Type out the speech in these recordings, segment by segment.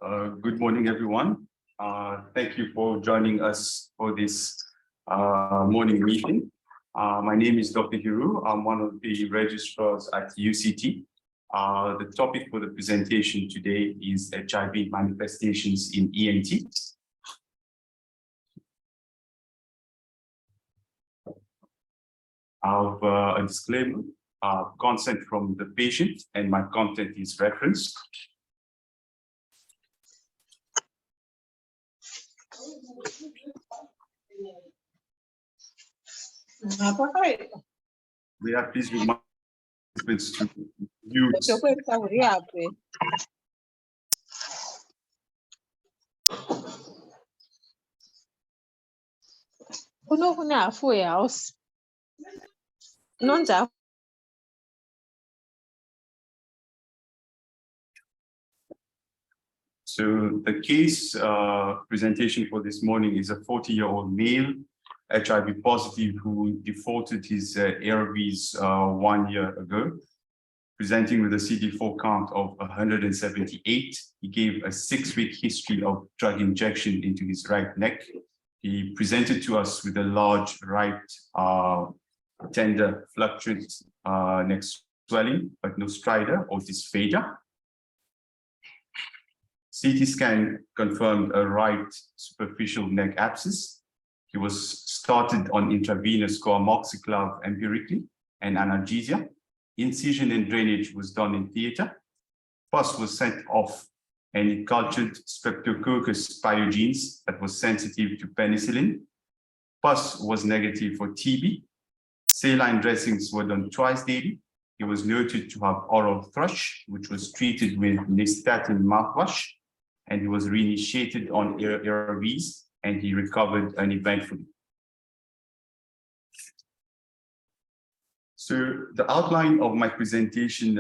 Good morning, everyone. Thank you for joining us for this morning meeting. My name is Dr. Heeroo. I'm one of the registrars at UCT. The topic for the presentation today is HIV manifestations in ENT. I have a disclaimer, consent from the patient, and my content is referenced. We are pleased with participants to use. So the case presentation for this morning is a 40-year-old male, HIV positive, who defaulted his ARVs 1 year ago, presenting with a CD4 count of 178. He gave a 6-week history of drug injection into his right neck. He presented to us with a large right tender fluctuant neck swelling, but no stridor or dysphagia. CT scan confirmed a right superficial neck abscess. He was started on intravenous coamoxiclav empirically and analgesia. Incision and drainage was done in theater. Pus was sent off, and he cultured Streptococcus pyogenes that was sensitive to penicillin. Pus was negative for TB. Saline dressings were done twice daily. He was noted to have oral thrush, which was treated with nystatin mouthwash, and he was reinitiated on ARVs, and he recovered uneventfully. So the outline of my presentation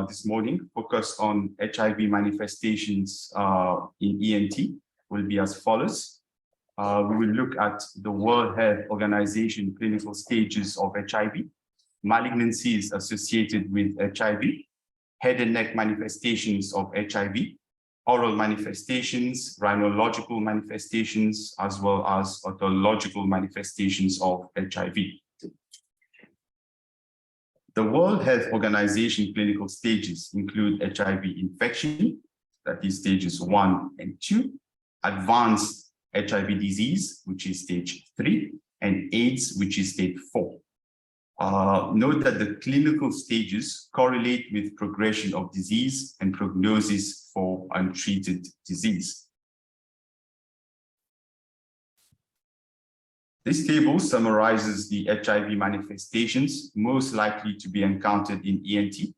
this morning focused on HIV manifestations in ENT will be as follows. We will look at the World Health Organization clinical stages of HIV, malignancies associated with HIV, head and neck manifestations of HIV, oral manifestations, rhinological manifestations, as well as otological manifestations of HIV. The World Health Organization clinical stages include HIV infection, that is stages 1 and 2, advanced HIV disease, which is stage 3, and AIDS, which is stage 4. Note that the clinical stages correlate with progression of disease and prognosis for untreated disease. This table summarizes the HIV manifestations most likely to be encountered in ENT.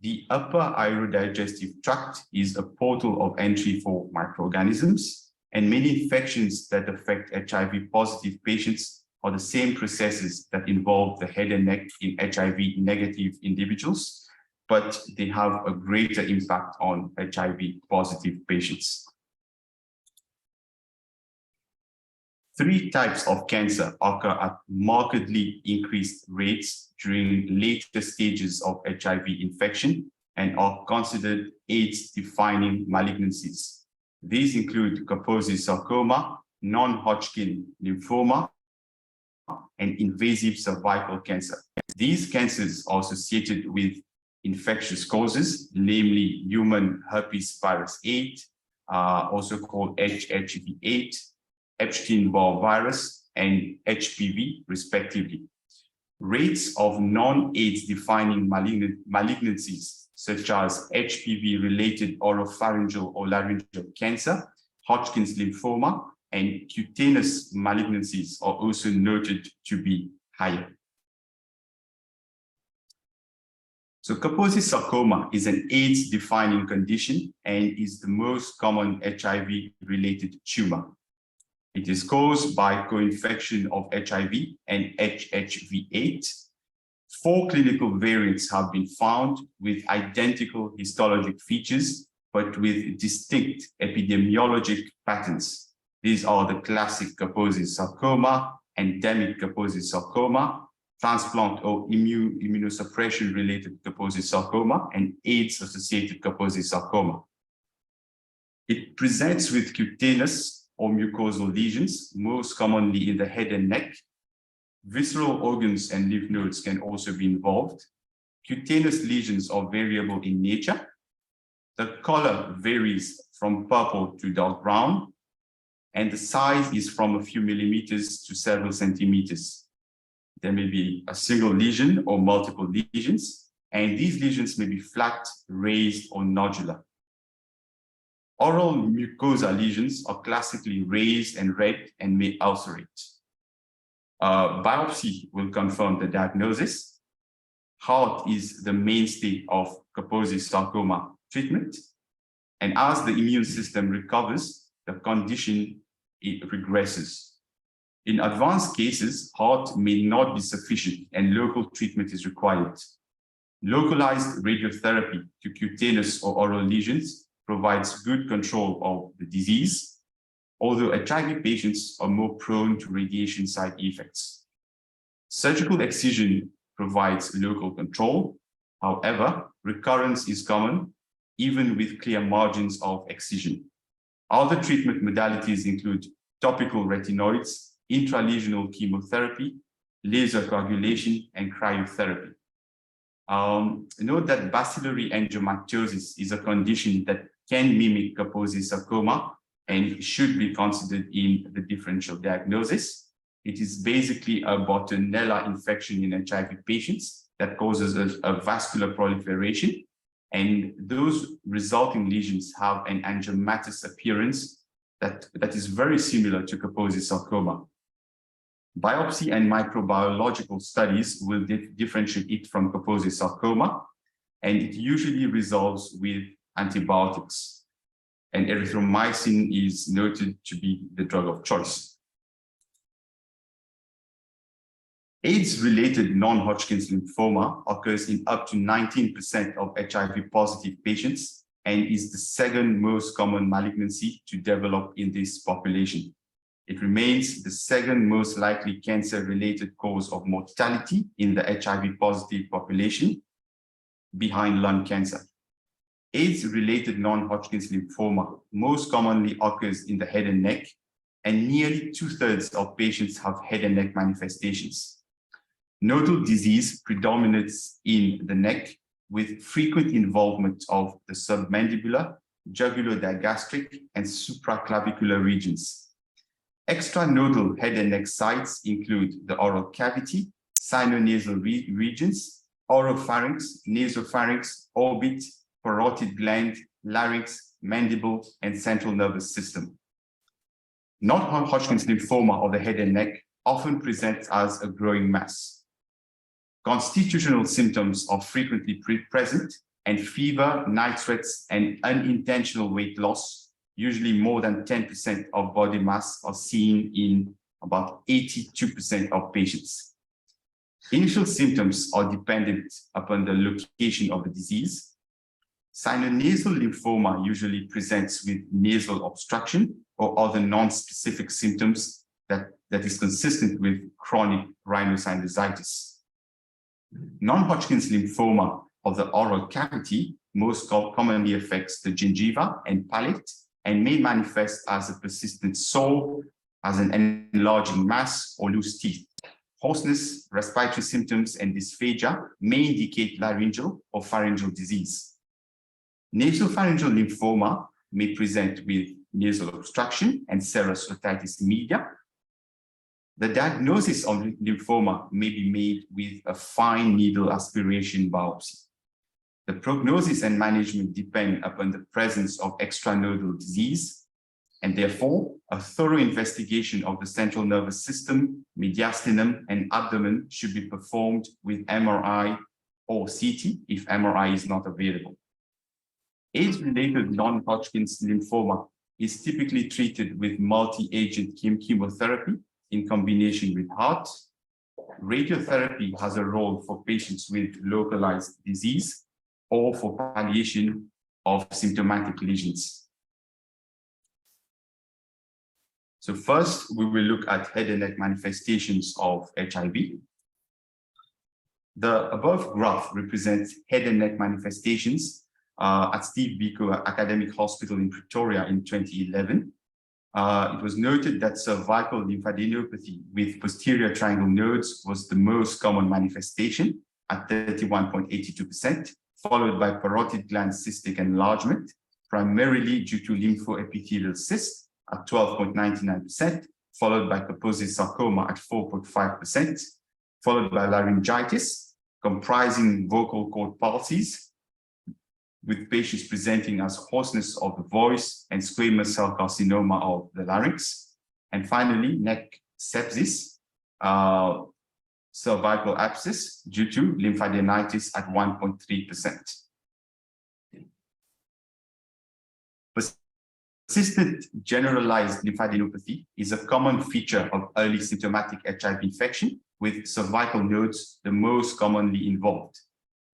The upper aerodigestive tract is a portal of entry for microorganisms, and many infections that affect HIV positive patients are the same processes that involve the head and neck in HIV negative individuals, but they have a greater impact on HIV positive patients. 3 types of cancer occur at markedly increased rates during later stages of HIV infection and are considered AIDS-defining malignancies. These include Kaposi sarcoma, non-Hodgkin lymphoma, and invasive cervical cancer. These cancers are associated with infectious causes, namely human herpes virus 8, also called HHV8, Epstein-Barr virus, and HPV, respectively. Rates of non-AIDS defining malignancies, such as HPV-related oropharyngeal or laryngeal cancer, Hodgkin's lymphoma, and cutaneous malignancies are also noted to be higher. So Kaposi sarcoma is an AIDS-defining condition and is the most common HIV-related tumor. It is caused by co-infection of HIV and HHV8. 4 clinical variants have been found with identical histologic features, but with distinct epidemiologic patterns. These are the classic Kaposi sarcoma, endemic Kaposi sarcoma, transplant or immunosuppression-related Kaposi sarcoma, and AIDS-associated Kaposi sarcoma. It presents with cutaneous or mucosal lesions, most commonly in the head and neck. Visceral organs and lymph nodes can also be involved. Cutaneous lesions are variable in nature. The color varies from purple to dark brown, and the size is from a few millimeters to several centimeters. There may be a single lesion or multiple lesions, and these lesions may be flat, raised, or nodular. Oral mucosa lesions are classically raised and red and may ulcerate. Biopsy will confirm the diagnosis. Heart is the mainstay of Kaposi sarcoma treatment, and as the immune system recovers, the condition regresses. In advanced cases, heart may not be sufficient and local treatment is required. Localized radiotherapy to cutaneous or oral lesions provides good control of the disease, although HIV patients are more prone to radiation side effects. Surgical excision provides local control. However, recurrence is common, even with clear margins of excision. Other treatment modalities include topical retinoids, intralesional chemotherapy, laser coagulation, and cryotherapy. Note that bacillary angiomatosis is a condition that can mimic Kaposi sarcoma and should be considered in the differential diagnosis. It is basically a Bartonella infection in HIV patients that causes a vascular proliferation, and those resulting lesions have an angiomatous appearance that is very similar to Kaposi sarcoma. Biopsy and microbiological studies will differentiate it from Kaposi sarcoma, and it usually resolves with antibiotics. And erythromycin is noted to be the drug of choice. AIDS-related non-Hodgkin's lymphoma occurs in up to 19% of HIV-positive patients and is the second most common malignancy to develop in this population. It remains the second most likely cancer-related cause of mortality in the HIV-positive population, behind lung cancer. AIDS-related non-Hodgkin's lymphoma most commonly occurs in the head and neck, and nearly 2/3 of patients have head and neck manifestations. Nodal disease predominates in the neck, with frequent involvement of the submandibular, jugular-digastric, and supraclavicular regions. Extranodal head and neck sites include the oral cavity, sinonasal regions, oropharynx, nasopharynx, orbit, parotid gland, larynx, mandible, and central nervous system. Non-Hodgkin's lymphoma of the head and neck often presents as a growing mass. Constitutional symptoms are frequently present, and fever, night sweats, and unintentional weight loss, usually more than 10% of body mass, are seen in about 82% of patients. Initial symptoms are dependent upon the location of the disease. Sinonasal lymphoma usually presents with nasal obstruction or other non-specific symptoms that is consistent with chronic rhinosinusitis. Non-Hodgkin's lymphoma of the oral cavity most commonly affects the gingiva and palate and may manifest as a persistent sore, as an enlarging mass, or loose teeth. Hoarseness, respiratory symptoms, and dysphagia may indicate laryngeal or pharyngeal disease. Nasopharyngeal lymphoma may present with nasal obstruction and serous otitis media. The diagnosis of lymphoma may be made with a fine needle aspiration biopsy. The prognosis and management depend upon the presence of extranodal disease, and therefore a thorough investigation of the central nervous system, mediastinum, and abdomen should be performed with MRI or CT if MRI is not available. AIDS-related non-Hodgkin's lymphoma is typically treated with multi-agent chemotherapy in combination with heart. Radiotherapy has a role for patients with localized disease or for palliation of symptomatic lesions. So first, we will look at head and neck manifestations of HIV. The above graph represents head and neck manifestations at Steve Biko Academic Hospital in Pretoria in 2011. It was noted that cervical lymphadenopathy with posterior triangle nodes was the most common manifestation at 31.82%, followed by parotid gland cystic enlargement, primarily due to lymphoepithelial cyst at 12.99%, followed by Kaposi's sarcoma at 4.5%, followed by laryngitis, comprising vocal cord palsies, with patients presenting as hoarseness of the voice and squamous cell carcinoma of the larynx. And finally, neck sepsis, cervical abscess due to lymphadenitis at 1.3%. Persistent generalized lymphadenopathy is a common feature of early symptomatic HIV infection, with cervical nodes the most commonly involved.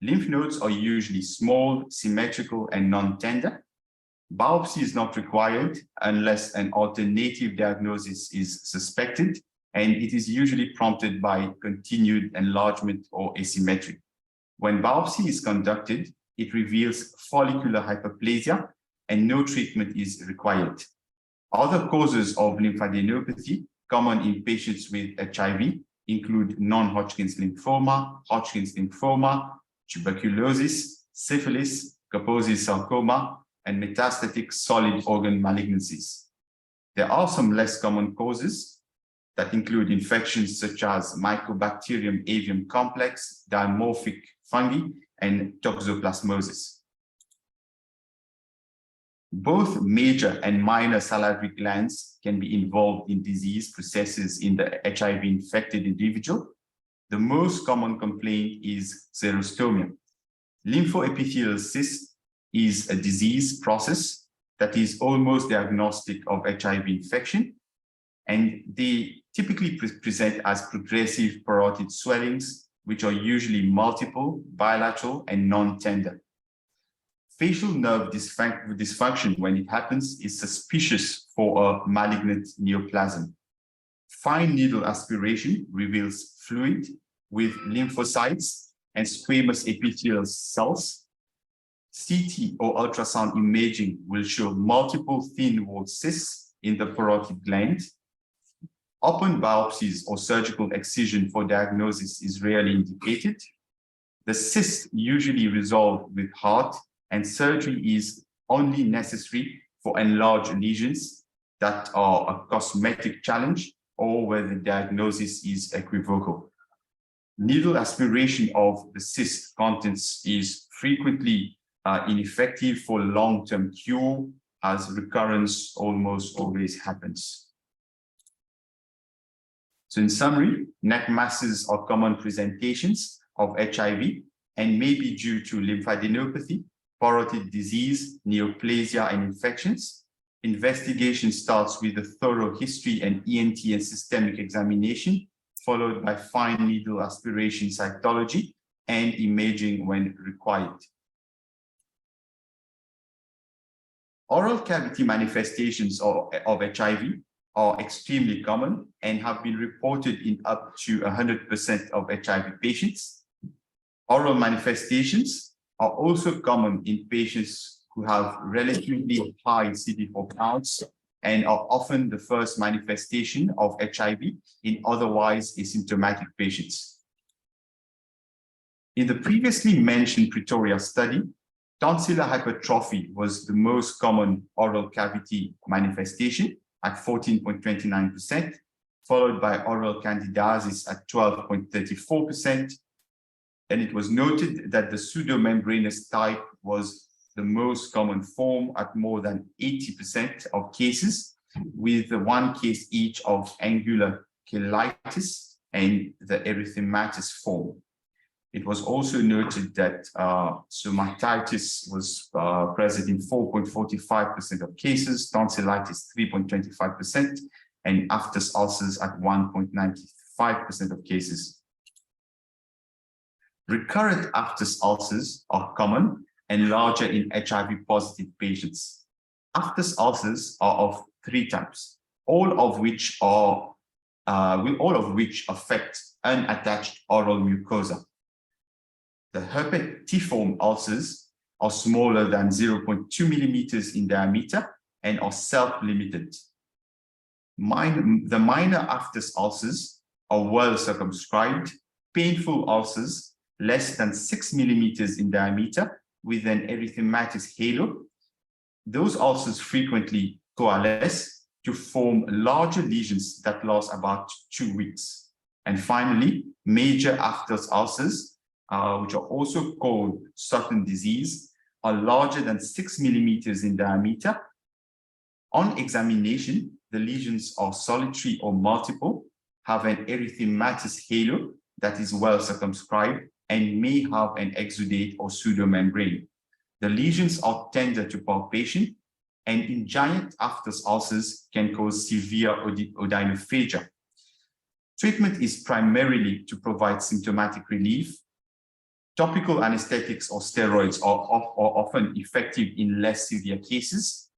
Lymph nodes are usually small, symmetrical, and non-tender. Biopsy is not required unless an alternative diagnosis is suspected, and it is usually prompted by continued enlargement or asymmetry. When biopsy is conducted, it reveals follicular hyperplasia, and no treatment is required. Other causes of lymphadenopathy common in patients with HIV include non-Hodgkin's lymphoma, Hodgkin's lymphoma, tuberculosis, syphilis, Kaposi's sarcoma, and metastatic solid organ malignancies. There are some less common causes that include infections such as Mycobacterium avium complex, dimorphic fungi, and toxoplasmosis. Both major and minor salivary glands can be involved in disease processes in the HIV-infected individual. The most common complaint is xerostomia. Lymphoepithelial cyst is a disease process that is almost diagnostic of HIV infection, and they typically present as progressive parotid swellings, which are usually multiple, bilateral, and non-tender. Facial nerve dysfunction, when it happens, is suspicious for a malignant neoplasm. Fine needle aspiration reveals fluid with lymphocytes and squamous epithelial cells. CT or ultrasound imaging will show multiple thin-walled cysts in the parotid gland. Open biopsies or surgical excision for diagnosis is rarely indicated. The cysts usually resolve with heart, and surgery is only necessary for enlarged lesions that are a cosmetic challenge or where the diagnosis is equivocal. Needle aspiration of the cyst contents is frequently ineffective for long-term cure, as recurrence almost always happens. So in summary, neck masses are common presentations of HIV and may be due to lymphadenopathy, parotid disease, neoplasia, and infections. Investigation starts with a thorough history and ENT and systemic examination, followed by fine needle aspiration cytology and imaging when required. Oral cavity manifestations of HIV are extremely common and have been reported in up to 100% of HIV patients. Oral manifestations are also common in patients who have relatively high CD4 counts and are often the first manifestation of HIV in otherwise asymptomatic patients. In the previously mentioned Pretoria study, tonsillar hypertrophy was the most common oral cavity manifestation at 14.29%, followed by oral candidiasis at 12.34%. And it was noted that the pseudomembranous type was the most common form at more than 80% of cases, with one case each of angular cheilitis and the erythematous form. It was also noted that stomatitis was present in 4.45% of cases, tonsillitis 3.25%, and aphthous ulcers at 1.95% of cases. Recurrent aphthous ulcers are common and larger in HIV-positive patients. Aphthous ulcers are of three types, all of which affect unattached oral mucosa. The herpetiform ulcers are smaller than 0.2 millimeters in diameter and are self-limited. The minor aphthous ulcers are well circumscribed. Painful ulcers less than 6 millimeters in diameter with an erythematous halo. Those ulcers frequently coalesce to form larger lesions that last about 2 weeks. And finally, major aphthous ulcers, which are also called Sutton disease, are larger than 6 millimeters in diameter. On examination, the lesions are solitary or multiple, have an erythematous halo that is well circumscribed, and may have an exudate or pseudomembrane. The lesions are tender to palpation, and in giant aphthous ulcers can cause severe odynophagia. Treatment is primarily to provide symptomatic relief. Topical anesthetics or steroids are often effective in less severe cases.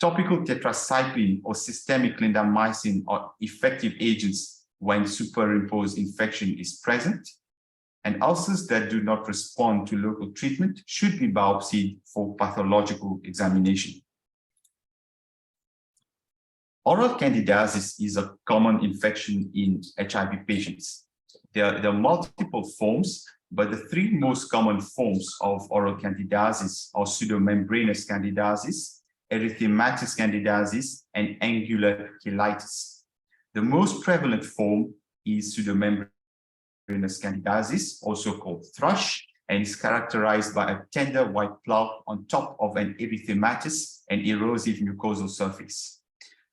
Topical tetracycline or systemic clindamycin are effective agents when superimposed infection is present. And ulcers that do not respond to local treatment should be biopsied for pathological examination. Oral candidiasis is a common infection in HIV patients. There are multiple forms, but the 3 most common forms of oral candidiasis are pseudomembranous candidiasis, erythematous candidiasis, and angular cheilitis. The most prevalent form is pseudomembranous candidiasis, also called thrush, and is characterized by a tender white plug on top of an erythematous and erosive mucosal surface.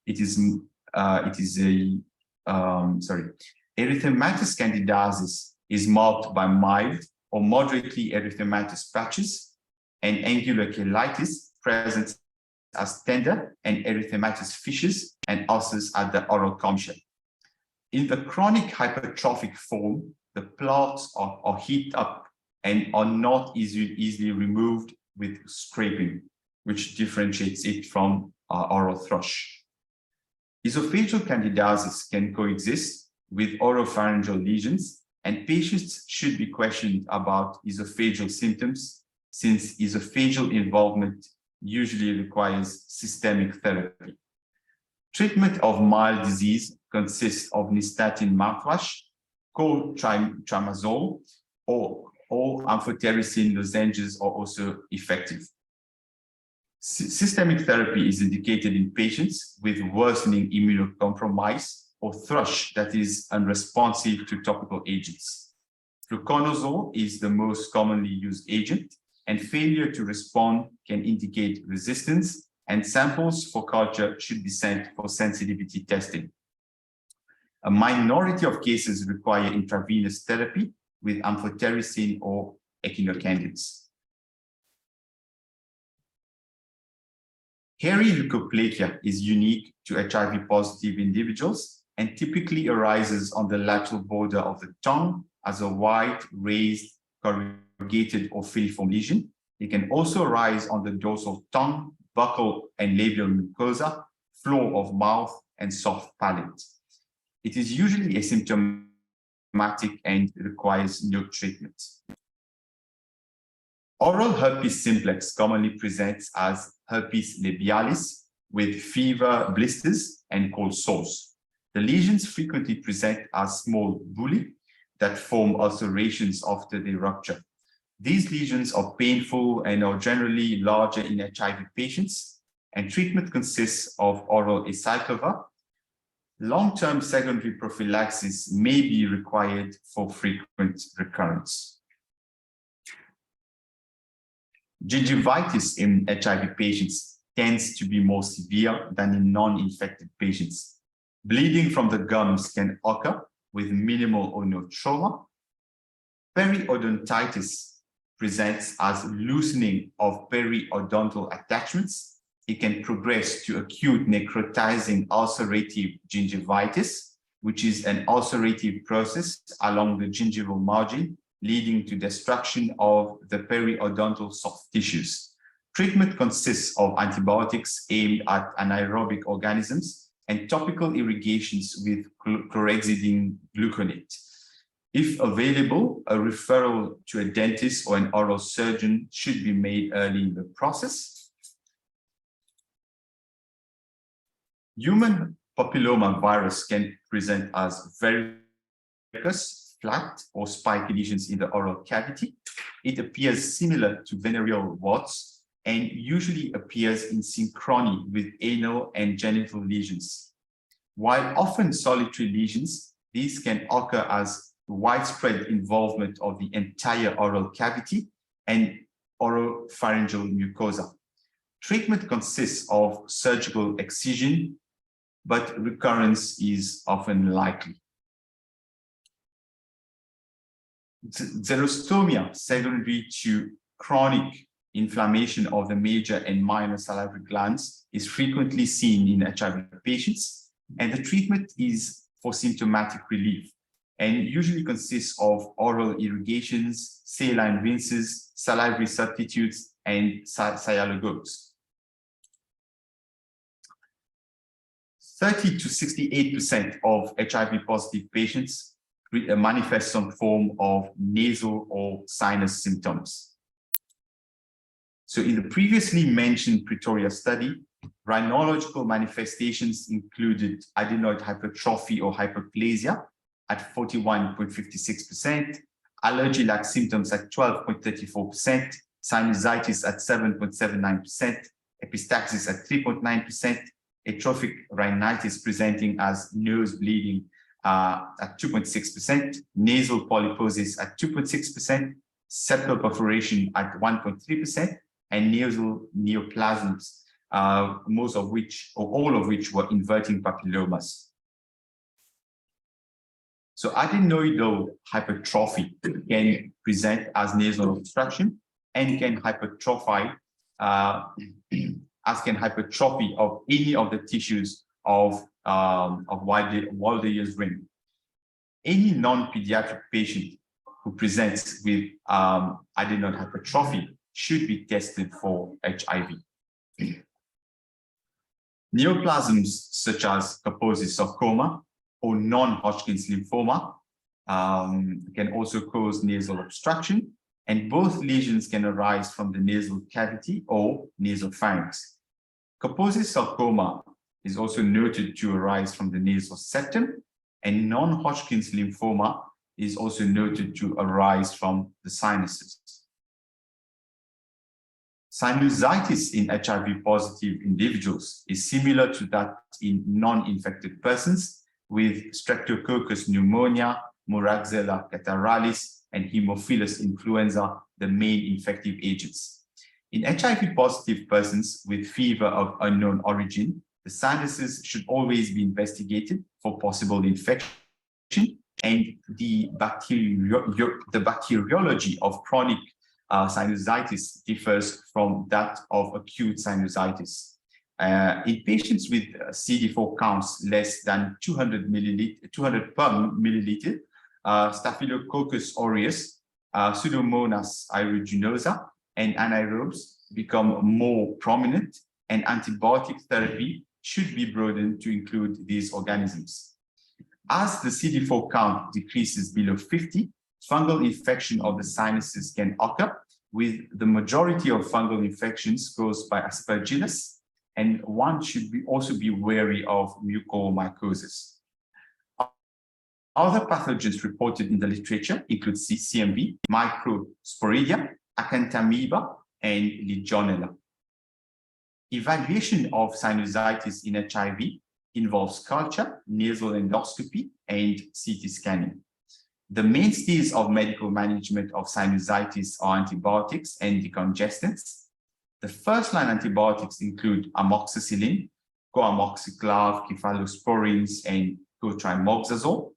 Erythematous candidiasis is marked by mild or moderately erythematous patches, and angular cheilitis presents as tender and erythematous fissures and ulcers at the oral commissure. In the chronic hypertrophic form, the plaques are heaped up and are not easily removed with scraping, which differentiates it from oral thrush. Esophageal candidiasis can coexist with oropharyngeal lesions, and patients should be questioned about esophageal symptoms, since esophageal involvement usually requires systemic therapy. Treatment of mild disease consists of nystatin mouthwash, cotrimazole, or amphotericin lozenges are also effective. Systemic therapy is indicated in patients with worsening immunocompromise or thrush that is unresponsive to topical agents. Fluconazole is the most commonly used agent, and failure to respond can indicate resistance, and samples for culture should be sent for sensitivity testing. A minority of cases require intravenous therapy with amphotericin or echinocandins. Hairy leukoplakia is unique to HIV-positive individuals and typically arises on the lateral border of the tongue as a wide, raised, corrugated, or filiform lesion. It can also arise on the dorsal tongue, buccal and labial mucosa, floor of mouth, and soft palate. It is usually asymptomatic and requires no treatment. Oral herpes simplex commonly presents as herpes labialis with fever, blisters, and cold sores. The lesions frequently present as small bullae that form ulcerations after the rupture. These lesions are painful and are generally larger in HIV patients, and treatment consists of oral acyclovir. Long-term secondary prophylaxis may be required for frequent recurrence. Gingivitis in HIV patients tends to be more severe than in non-infected patients. Bleeding from the gums can occur with minimal or no trauma. Periodontitis presents as loosening of periodontal attachments. It can progress to acute necrotizing ulcerative gingivitis, which is an ulcerative process along the gingival margin, leading to destruction of the periodontal soft tissues. Treatment consists of antibiotics aimed at anaerobic organisms and topical irrigations with chlorhexidine gluconate. If available, a referral to a dentist or an oral surgeon should be made early in the process. Human papilloma virus can present as verrucous, flat, or spiky lesions in the oral cavity. It appears similar to venereal warts and usually appears in synchrony with anal and genital lesions. While often solitary lesions, these can occur as widespread involvement of the entire oral cavity and oropharyngeal mucosa. Treatment consists of surgical excision, but recurrence is often likely. Xerostomia, secondary to chronic inflammation of the major and minor salivary glands, is frequently seen in HIV patients, and the treatment is for symptomatic relief and usually consists of oral irrigations, saline rinses, salivary substitutes, and sialogogues. 30 to 68% of HIV-positive patients manifest some form of nasal or sinus symptoms. So in the previously mentioned Pretoria study, rhinological manifestations included adenoid hypertrophy or hyperplasia at 41.56%, allergy-like symptoms at 12.34%, sinusitis at 7.79%, epistaxis at 3.9%, atrophic rhinitis presenting as nose bleeding at 2.6%, nasal polyposis at 2.6%, septal perforation at 1.3%, and nasal neoplasms, most of which, or all of which, were inverting papillomas. So adenoidal hypertrophy can present as nasal obstruction and can hypertrophy, as can hypertrophy of any of the tissues of Waldeur's ring. Any non-pediatric patient who presents with adenoid hypertrophy should be tested for HIV. Neoplasms such as Kaposi's sarcoma or non-Hodgkin's lymphoma can also cause nasal obstruction, and both lesions can arise from the nasal cavity or nasopharynx. Kaposi's sarcoma is also noted to arise from the nasal septum, and non-Hodgkin's lymphoma is also noted to arise from the sinuses. Sinusitis in HIV-positive individuals is similar to that in non-infected persons, with Streptococcus pneumonia, Moraxella catarrhalis, and Haemophilus influenza the main infective agents. In HIV-positive persons with fever of unknown origin, the sinuses should always be investigated for possible infection, and the bacteriology of chronic sinusitis differs from that of acute sinusitis. In patients with CD4 counts less than 200 per milliliter, Staphylococcus aureus, Pseudomonas aeruginosa, and anaerobes become more prominent, and antibiotic therapy should be broadened to include these organisms. As the CD4 count decreases below 50, fungal infection of the sinuses can occur, with the majority of fungal infections caused by aspergillus, and one should also be wary of mucormycosis. Other pathogens reported in the literature include CMV, microsporidia, acanthamoeba, and Legionella. Evaluation of sinusitis in HIV involves culture, nasal endoscopy, and CT scanning. The mainstays of medical management of sinusitis are antibiotics and decongestants. The first-line antibiotics include amoxicillin, coamoxiclav, cephalosporins, and cotrimoxazole.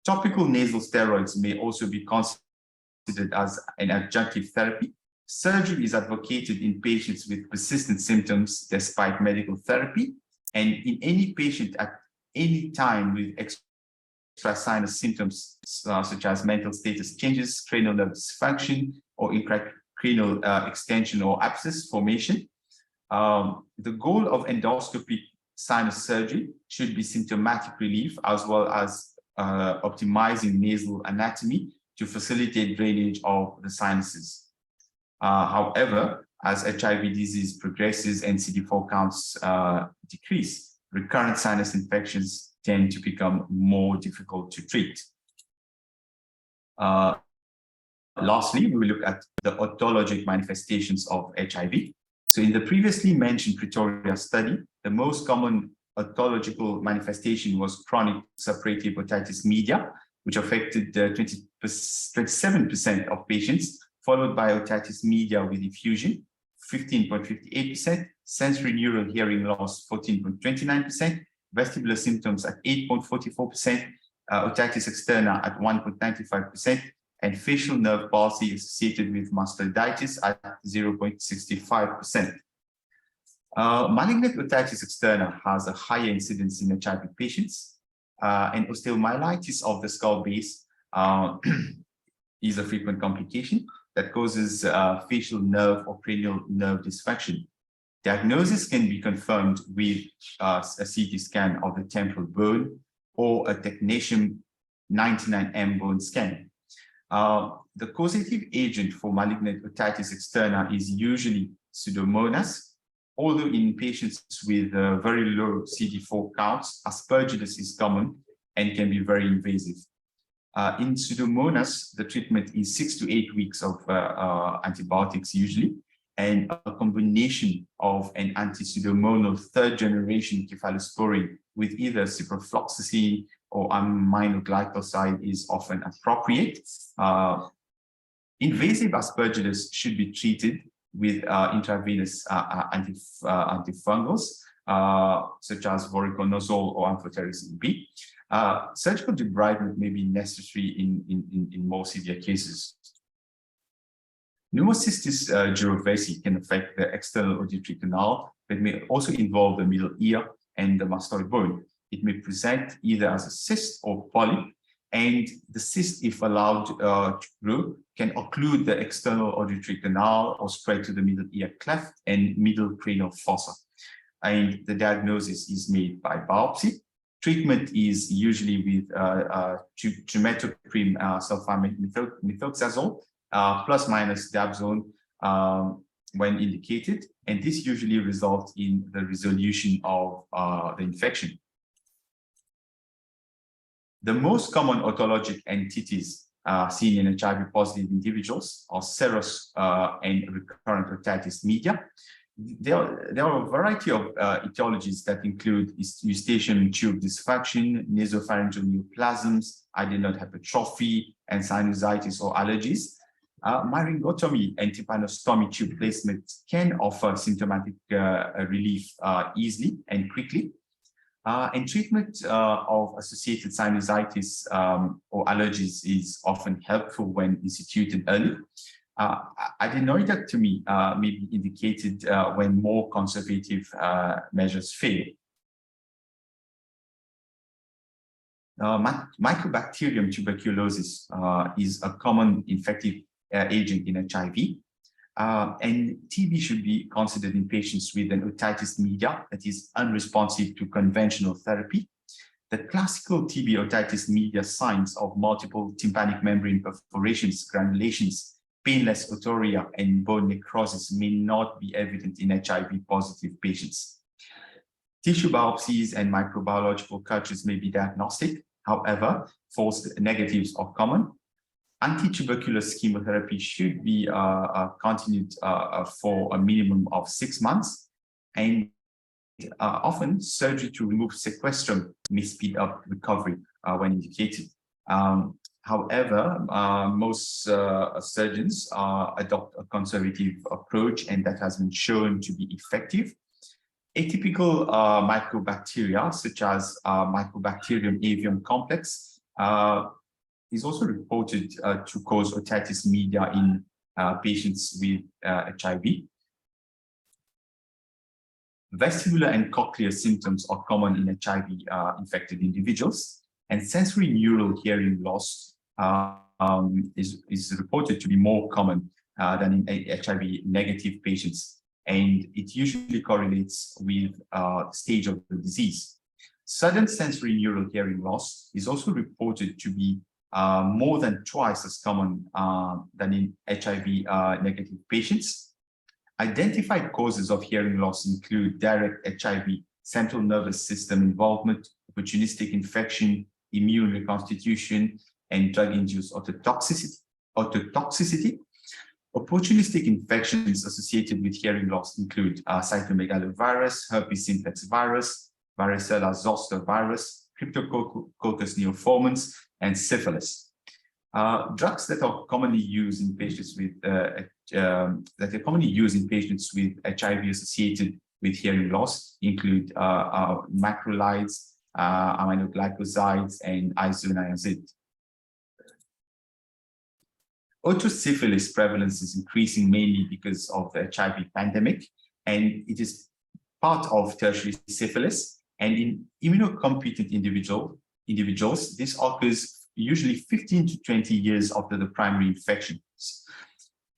Topical nasal steroids may also be considered as an adjunctive therapy. Surgery is advocated in patients with persistent symptoms despite medical therapy, and in any patient at any time with extrasinus symptoms such as mental status changes, cranial nerve dysfunction, or intracranial extension or abscess formation. The goal of endoscopic sinus surgery should be symptomatic relief as well as optimizing nasal anatomy to facilitate drainage of the sinuses. However, as HIV disease progresses and CD4 counts decrease, recurrent sinus infections tend to become more difficult to treat. Lastly, we will look at the otologic manifestations of HIV. So in the previously mentioned Pretoria study, the most common otological manifestation was chronic suppurative otitis media, which affected 27% of patients, followed by otitis media with effusion, 15.58%, sensory neural hearing loss, 14.29%, vestibular symptoms at 8.44%, otitis externa at 1.95%, and facial nerve palsy associated with mastoiditis at 0.65%. Malignant otitis externa has a higher incidence in HIV patients, and osteomyelitis of the skull base is a frequent complication that causes facial nerve or cranial nerve dysfunction. Diagnosis can be confirmed with a CT scan of the temporal bone or a technetium 99M bone scan. The causative agent for malignant otitis externa is usually Pseudomonas, although in patients with very low CD4 counts, Aspergillus is common and can be very invasive. In Pseudomonas, the treatment is 6 to 8 weeks of antibiotics usually, and a combination of an anti-pseudomonal third-generation cephalosporin with either ciprofloxacin or aminoglycoside is often appropriate. Invasive Aspergillus should be treated with intravenous antifungals, such as voriconazole or amphotericin B. Surgical debridement may be necessary in more severe cases. Pneumocystis jirovecii can affect the external auditory canal, but may also involve the middle ear and the mastoid bone. It may present either as a cyst or polyp, and the cyst, if allowed to grow, can occlude the external auditory canal or spread to the middle ear cleft and middle cranial fossa. And the diagnosis is made by biopsy. Treatment is usually with trimethoprim sulfamide methoxazole plus minus dapsone when indicated, and this usually results in the resolution of the infection. The most common otologic entities seen in HIV-positive individuals are serous and recurrent otitis media. There are a variety of etiologies that include eustachian tube dysfunction, nasopharyngeal neoplasms, adenoid hypertrophy, and sinusitis or allergies. Myringotomy and tympanostomy tube placement can offer symptomatic relief easily and quickly. And treatment of associated sinusitis or allergies is often helpful when instituted early. Adenoidectomy may be indicated when more conservative measures fail. Mycobacterium tuberculosis is a common infective agent in HIV. And TB should be considered in patients with an otitis media that is unresponsive to conventional therapy. The classical TB otitis media signs of multiple tympanic membrane perforations, granulations, painless otorrhea, and bone necrosis may not be evident in HIV-positive patients. Tissue biopsies and microbiological cultures may be diagnostic. However, false negatives are common. Anti-tuberculous chemotherapy should be continued for a minimum of 6 months, and often surgery to remove sequestrum may speed up recovery when indicated. However, most surgeons adopt a conservative approach, and that has been shown to be effective. Atypical mycobacteria, such as Mycobacterium avium complex, is also reported to cause otitis media in patients with HIV. Vestibular and cochlear symptoms are common in HIV-infected individuals, and sensory neural hearing loss is reported to be more common than in HIV-negative patients, and it usually correlates with stage of the disease. Sudden sensory neural hearing loss is also reported to be more than twice as common than in HIV negative patients. Identified causes of hearing loss include direct HIV, central nervous system involvement, opportunistic infection, immune reconstitution, and drug-induced ototoxicity. Opportunistic infections associated with hearing loss include cytomegalovirus, herpes simplex virus, varicella zoster virus, Cryptococcus neoformans, and syphilis. Drugs that are commonly used in patients with HIV associated with hearing loss include macrolides, aminoglycosides, and isoniazid. Otosyphilis prevalence is increasing mainly because of the HIV pandemic, and it is part of tertiary syphilis. And in immunocompetent individuals, this occurs usually 15 to 20 years after the primary infection.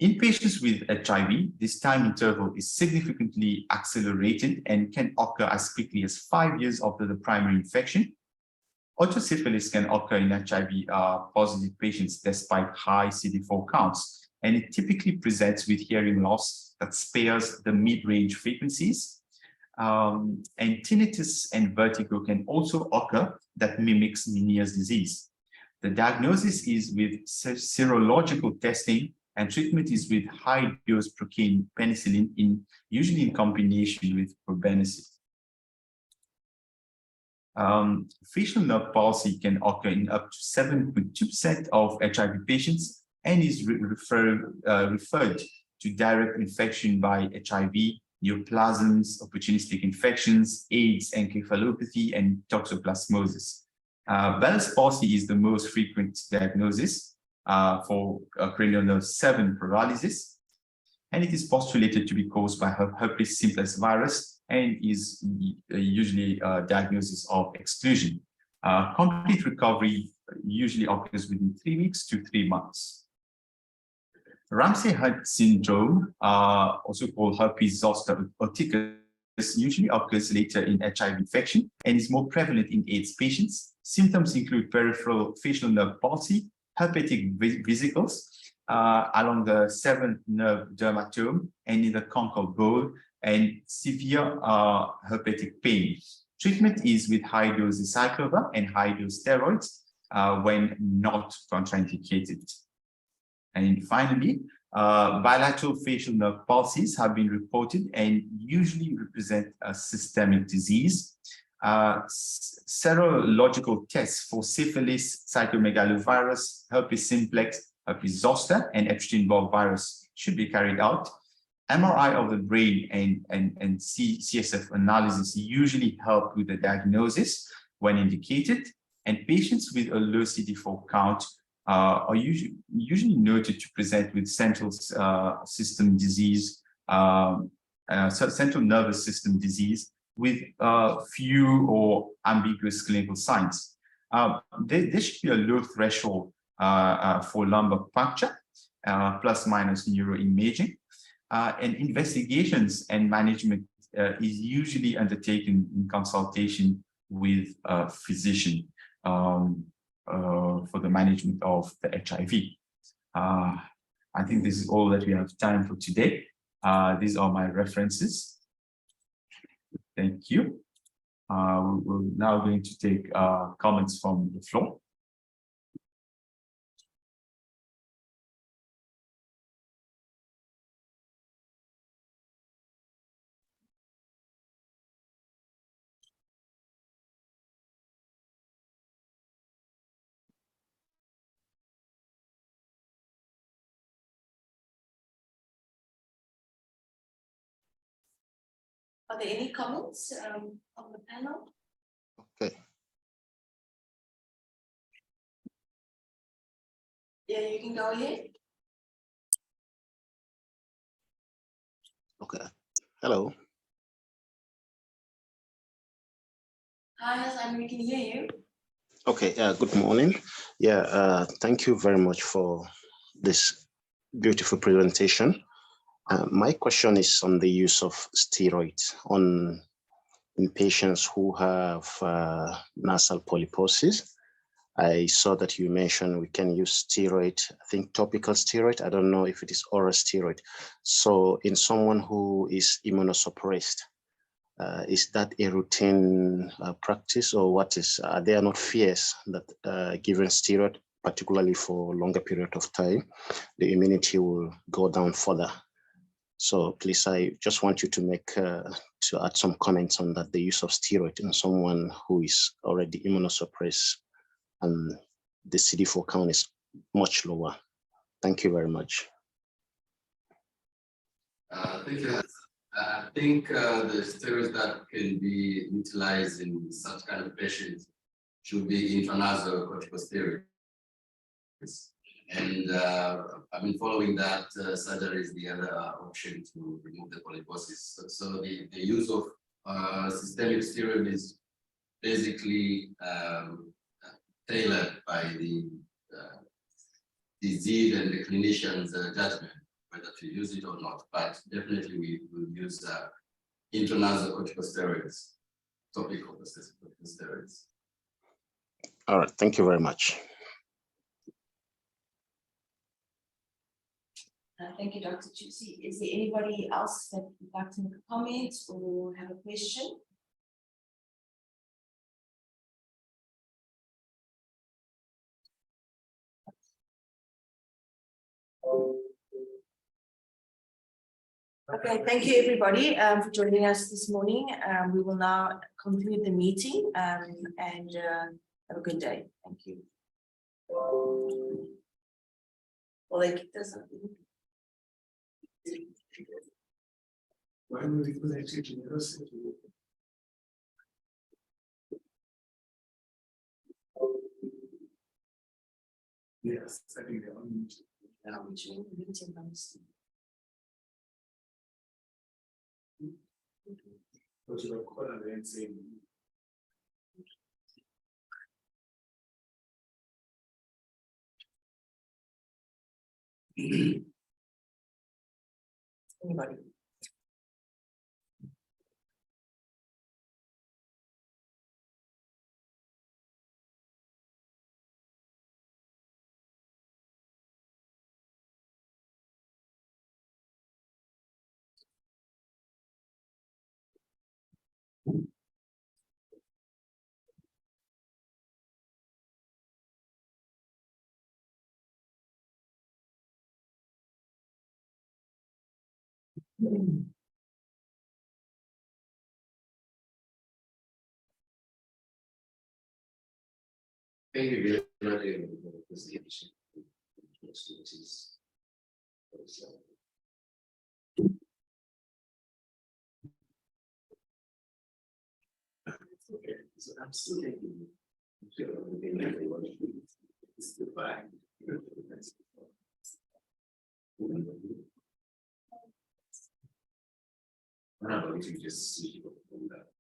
In patients with HIV, this time interval is significantly accelerated and can occur as quickly as 5 years after the primary infection. Otosyphilis can occur in HIV positive patients despite high CD4 counts, and it typically presents with hearing loss that spares the mid-range frequencies. And tinnitus and vertigo can also occur that mimics Meniere's disease. The diagnosis is with serological testing, and treatment is with high-dose penicillin, usually in combination with probenecid. Facial nerve palsy can occur in up to 7.2% of HIV patients and is referred to direct infection by HIV, neoplasms, opportunistic infections, AIDS, encephalopathy, and toxoplasmosis. Bell's palsy is the most frequent diagnosis for cranial nerve 7 paralysis, and it is postulated to be caused by herpes simplex virus and is usually a diagnosis of exclusion. Complete recovery usually occurs within 3 weeks to 3 months. Ramsay-Hunt syndrome, also called herpes zoster oticus, usually occurs later in HIV infection and is more prevalent in AIDS patients. Symptoms include peripheral facial nerve palsy, herpetic vesicles along the 7th nerve dermatome and in the conchal bone, and severe herpetic pain. Treatment is with high-dose acyclovir and high-dose steroids when not contraindicated. And finally, bilateral facial nerve palsies have been reported and usually represent a systemic disease. Serological tests for syphilis, cytomegalovirus, herpes simplex, herpes zoster, and Epstein-Barr virus should be carried out. MRI of the brain and CSF analysis usually help with the diagnosis when indicated, and patients with a low CD4 count are usually noted to present with central system disease, central nervous system disease with few or ambiguous clinical signs. There should be a low threshold for lumbar puncture, plus minus neuroimaging, and investigations and management is usually undertaken in consultation with a physician for the management of the HIV. I think this is all that we have time for today. These are my references. Thank you. We're now going to take comments from the floor. Are there any comments on the panel? Okay. Yeah, you can go ahead. Okay. Hello. Hi, Hassan, we can hear you. Okay. Good morning. Yeah. Thank you very much for this beautiful presentation. My question is on the use of steroids on in patients who have nasal polyposis. I saw that you mentioned we can use steroid, I think topical steroid. I don't know if it is oral steroid. So in someone who is immunosuppressed, is that a routine practice, or what is, there are not fears that given steroid, particularly for longer period of time, the immunity will go down further? So please, I just want you to make, to add some comments on that, the use of steroid in someone who is already immunosuppressed and the CD4 count is much lower. Thank you very much. Thank you. I think the steroids that can be utilized in such kind of patients should be intranasal corticosteroids. And I mean, following that, surgery is the other option to remove the polyposis. So the use of systemic steroid is basically tailored by the disease and the clinician's judgment whether to use it or not. But definitely we will use intranasal corticosteroids, topical corticosteroids. All right, thank you very much. Thank you, Dr. Chusi. Is there anybody else that would like to make a comment or have a question? Okay, thank you everybody for joining us this morning. We will now conclude the meeting and have a good day. Thank you. Well, they kicked us out. Yes, I think they're on. Now we join the meeting on this. But you call and saying. Anybody? Thank you very Okay, so I'm still thinking. It's the back. I'm not going to just see that.